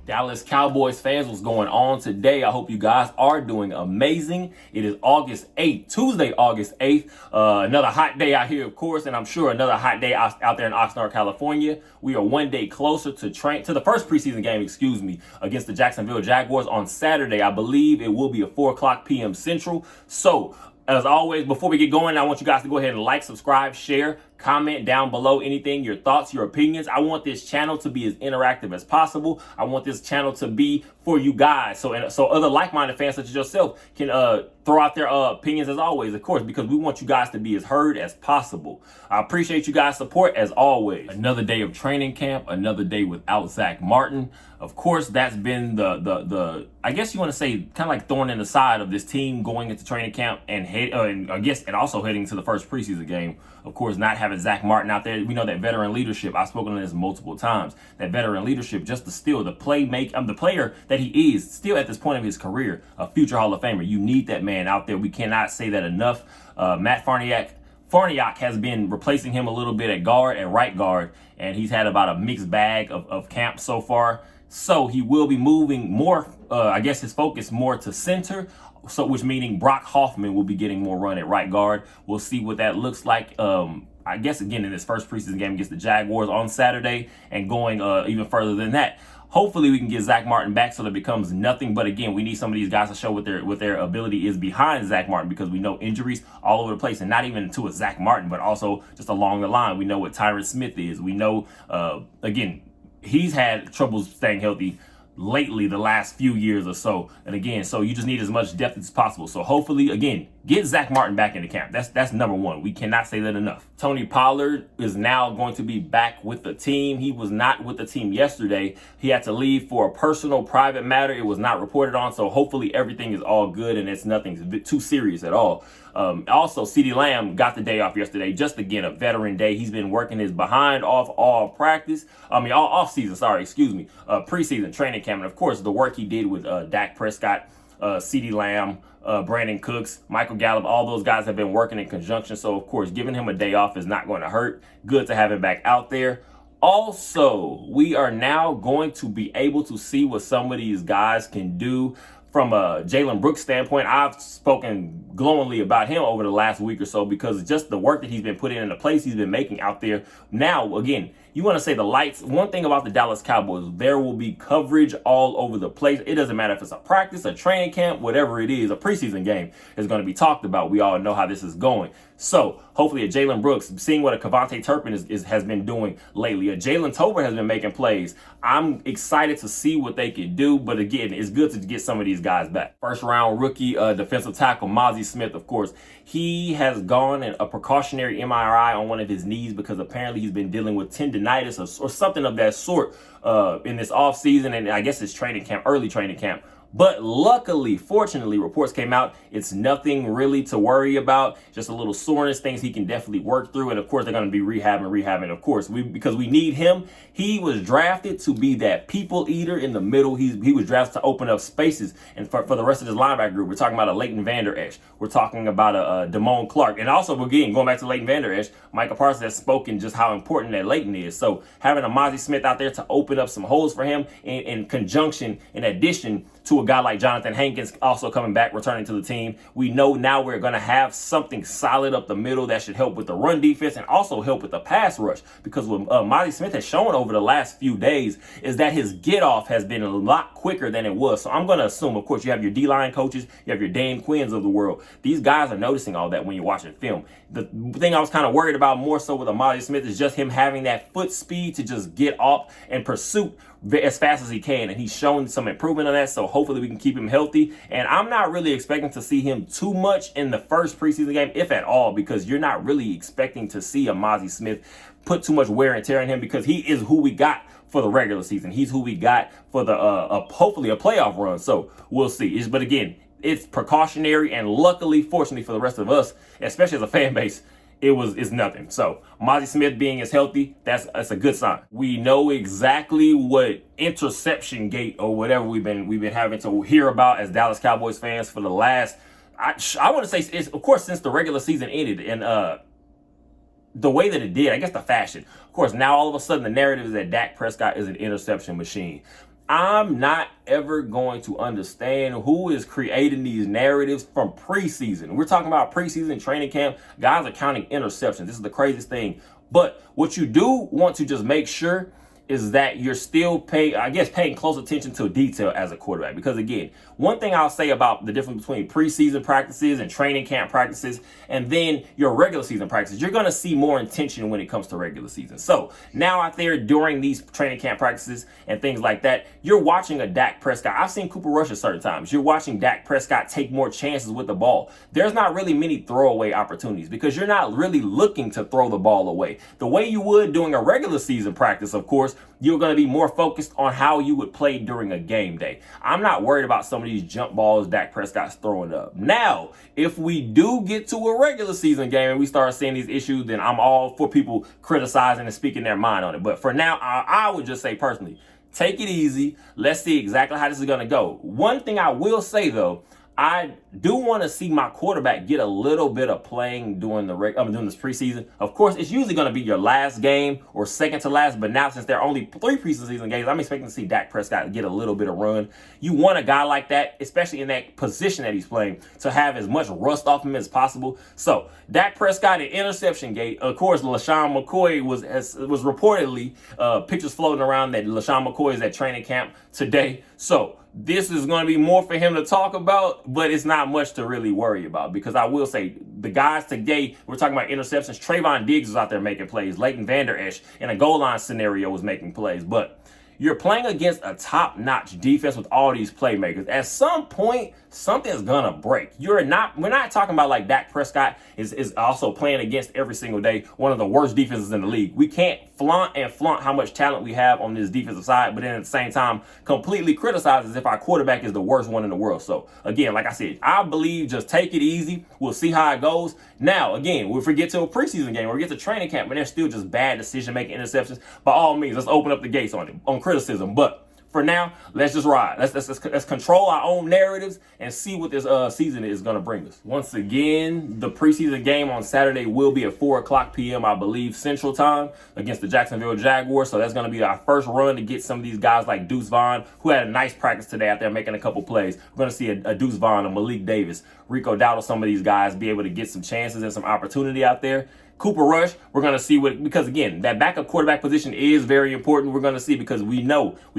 Dallas Cowboys fans, what's going on today? I hope you guys are doing amazing. It is August 8th, Tuesday, August 8th. Another hot day out here, of course, and I'm sure another hot day out there in Oxnard, California. We are one day closer to the first preseason game, against the Jacksonville Jaguars on Saturday. I believe it will be at 4 p.m. Central. So, as always, before we get going, I want you guys to go ahead and like, subscribe, share, comment down below anything, your thoughts, your opinions. I want this channel to be as interactive as possible. I want this channel to be for you guys. So other like-minded fans such as yourself can throw out their opinions as always, of course, because we want you guys to be as heard as possible. I appreciate you guys' support as always. Another day of training camp, another day without Zach Martin. Of course, that's been the I guess you want to say kind of like thorn in the side of this team going into training camp and also heading to the first preseason game. Of course, not having Zach Martin out there. We know that veteran leadership. I've spoken on this multiple times. That veteran leadership, just to still the player that he is, still at this point of his career, a future Hall of Famer. You need that man out there. We cannot say that enough. Matt Farniok has been replacing him a little bit at right guard, and he's had about a mixed bag of camp so far. So he will be moving more, I guess his focus more to center. So which meaning Brock Hoffman will be getting more run at right guard. We'll see what that looks like. I guess again in this first preseason game against the Jaguars on Saturday, and going even further than that. Hopefully we can get Zach Martin back so that it becomes nothing. But again, we need some of these guys to show what their ability is behind Zach Martin, because we know injuries all over the place, and not even to a Zach Martin, but also just along the line. We know what Tyron Smith is. We know again, he's had trouble staying healthy lately the last few years or so. And again, so you just need as much depth as possible. So hopefully, again, get Zach Martin back into camp. That's number one. We cannot say that enough. Tony Pollard is now going to be back with the team. He was not with the team yesterday. He had to leave for a personal, private matter. It was not reported on. So hopefully everything is all good and it's nothing too serious at all. Also, CeeDee Lamb got the day off yesterday. Just again, a veteran day. He's been working his behind off all off season. Preseason training camp, and of course the work he did with Dak Prescott, CeeDee Lamb, Brandon Cooks, Michael Gallup. All those guys have been working in conjunction. So of course, giving him a day off is not going to hurt. Good to have him back out there. Also, we are now going to be able to see what some of these guys can do. From a Jalen Brooks standpoint, I've spoken glowingly about him over the last week or so, because just the work that he's been putting in, the plays he's been making out there. Now, again, you want to say the lights. One thing about the Dallas Cowboys, there will be coverage all over the place. It doesn't matter if it's a practice, a training camp, whatever it is, a preseason game is going to be talked about. We all know how this is going. So hopefully a Jalen Brooks, seeing what a Kevontae Turpin has been doing lately. A Jalen Tolbert has been making plays. I'm excited to see what they can do. But again, it's good to get some of these guys back. First round rookie defensive tackle Mazi Smith, of course, he has gone in a precautionary MRI on one of his knees, because apparently he's been dealing with tendonitis or something of that sort in this offseason, and I guess it's early training camp. But luckily, fortunately, reports came out, it's nothing really to worry about, just a little soreness, things he can definitely work through. And of course, they're going to be rehabbing. Of course, because we need him. He was drafted to be that people eater in the middle. He was drafted to open up spaces. And for the rest of this linebacker group, we're talking about a Leighton Vander Esch. We're talking about a Damone Clark. And also, again, going back to Leighton Vander Esch, Micah Parsons has spoken just how important that Leighton is. So having a Mazi Smith out there to open up some holes for him in conjunction, in addition to a guy like Jonathan Hankins also coming back, returning to the team. We know now we're going to have something solid up the middle that should help with the run defense and also help with the pass rush, because what Mazi Smith has shown over the last few days is that his get off has been a lot quicker than it was. So I'm going to assume, of course, you have your D-line coaches, you have your Dane Quinns of the world. These guys are noticing all that when you're watching film. The thing I was kind of worried about more so with Mazi Smith is just him having that foot speed to just get off and pursuit as fast as he can, and he's shown some improvement on that. So hopefully we can keep him healthy. And I'm not really expecting to see him too much in the first preseason game, if at all, because you're not really expecting to see a Mazi Smith put too much wear and tear on him, because he is who we got for the regular season. He's who we got for the hopefully a playoff run. So we'll see. But again, it's precautionary, and luckily, fortunately for the rest of us, especially as a fan base, it's nothing. So Mazi Smith being as healthy, that's a good sign. We know exactly what interception gate or whatever we've been having to hear about as Dallas Cowboys fans for the last, I want to say, it's of course since the regular season ended, and the way that it did, I guess the fashion. Of course, now all of a sudden the narrative is that Dak Prescott is an interception machine. I'm not ever going to understand who is creating these narratives from preseason. We're talking about preseason training camp. Guys are counting interceptions. This is the craziest thing. But what you do want to just make sure is that you're still paying close attention to detail as a quarterback. Because again, one thing I'll say about the difference between preseason practices and training camp practices and then your regular season practices, you're going to see more intention when it comes to regular season. So now out there during these training camp practices and things like that, you're watching a Dak Prescott. I've seen Cooper Rush at certain times. You're watching Dak Prescott take more chances with the ball. There's not really many throwaway opportunities because you're not really looking to throw the ball away. The way you would during a regular season practice, of course, you're going to be more focused on how you would play during a game day. I'm not worried about some of these jump balls Dak Prescott's throwing up. Now, if we do get to a regular season game and we start seeing these issues, then I'm all for people criticizing and speaking their mind on it. But for now, I would just say personally, take it easy. Let's see exactly how this is going to go. One thing I will say, though, I do want to see my quarterback get a little bit of playing during this preseason. Of course, it's usually going to be your last game or second to last, but now since there are only 3 preseason games, I'm expecting to see Dak Prescott get a little bit of run. You want a guy like that, especially in that position that he's playing, to have as much rust off him as possible. So Dak Prescott at interception gate. Of course, LaShawn McCoy was reportedly pictures floating around that LaShawn McCoy is at training camp today. So this is going to be more for him to talk about, but it's not much to really worry about because I will say the guys today, we're talking about interceptions. Trayvon Diggs was out there making plays. Leighton Vander Esch in a goal line scenario was making plays, but you're playing against a top-notch defense with all these playmakers. At some point, something's gonna break. We're not talking about like Dak Prescott is also playing against every single day one of the worst defenses in the league. We can't flaunt how much talent we have on this defensive side, but then at the same time completely criticize as if our quarterback is the worst one in the world. So again, like I said, I believe just take it easy. We'll see how it goes. Now, again, if we get to a preseason game or we get to training camp and there's still just bad decision-making interceptions, by all means, let's open up the gates on criticism. But for now, let's just ride. Let's control our own narratives and see what this season is going to bring us. Once again, the preseason game on Saturday will be at 4:00 p.m., I believe, Central Time against the Jacksonville Jaguars. So that's going to be our first run to get some of these guys like Deuce Vaughn, who had a nice practice today out there making a couple plays. We're going to see a Deuce Vaughn, a Malik Davis, Rico Dowdle, some of these guys be able to get some chances and some opportunity out there. Cooper Rush, we're going to see because again, that backup quarterback position is very important. We're going to see because we've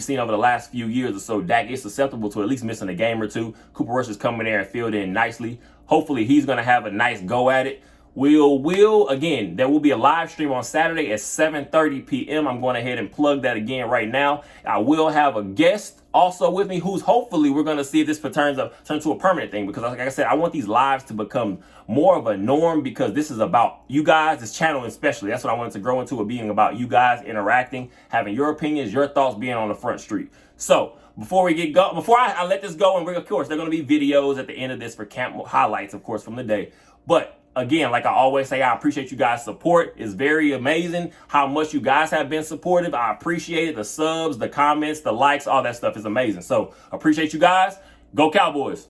seen over the last few years or so, Dak is susceptible to at least missing a game or two. Cooper Rush is coming there and filled in nicely. Hopefully he's going to have a nice go at it. Again, there will be a live stream on Saturday at 7:30 p.m. I'm going ahead and plug that again right now. I will have a guest also with me who's hopefully we're going to see if this turns to a permanent thing because like I said, I want these lives to become more of a norm because this is about you guys, this channel especially. That's what I wanted to grow into, it being about you guys interacting, having your opinions, your thoughts, being on the front street. So before I let this go, and of course, there are going to be videos at the end of this for camp highlights, of course, from the day. But again, like I always say, I appreciate you guys' support. It's very amazing how much you guys have been supportive. I appreciate it. The subs, the comments, the likes, all that stuff is amazing. So appreciate you guys. Go Cowboys.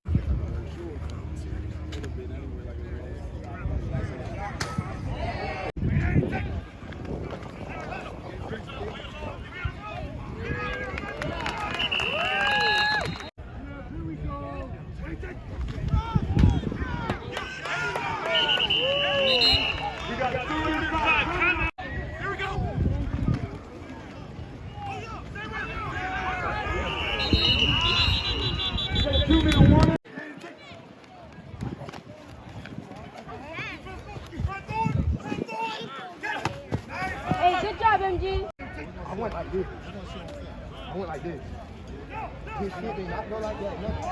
Hey, good job, MG. I went like this. I went like this. His shit did not go like that. Nothing.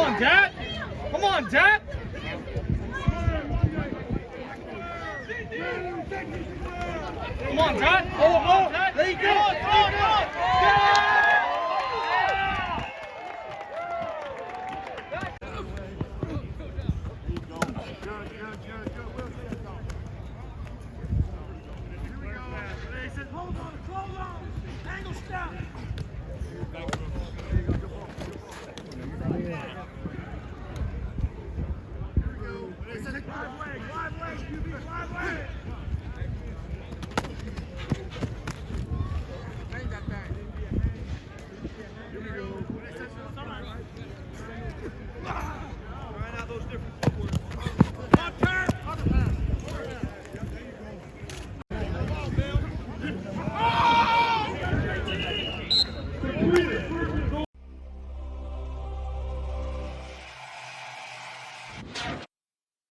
on, Jack. Come on, Jack. Come on, Jack. Oh, Jack. There you go. Hold on, angle stop.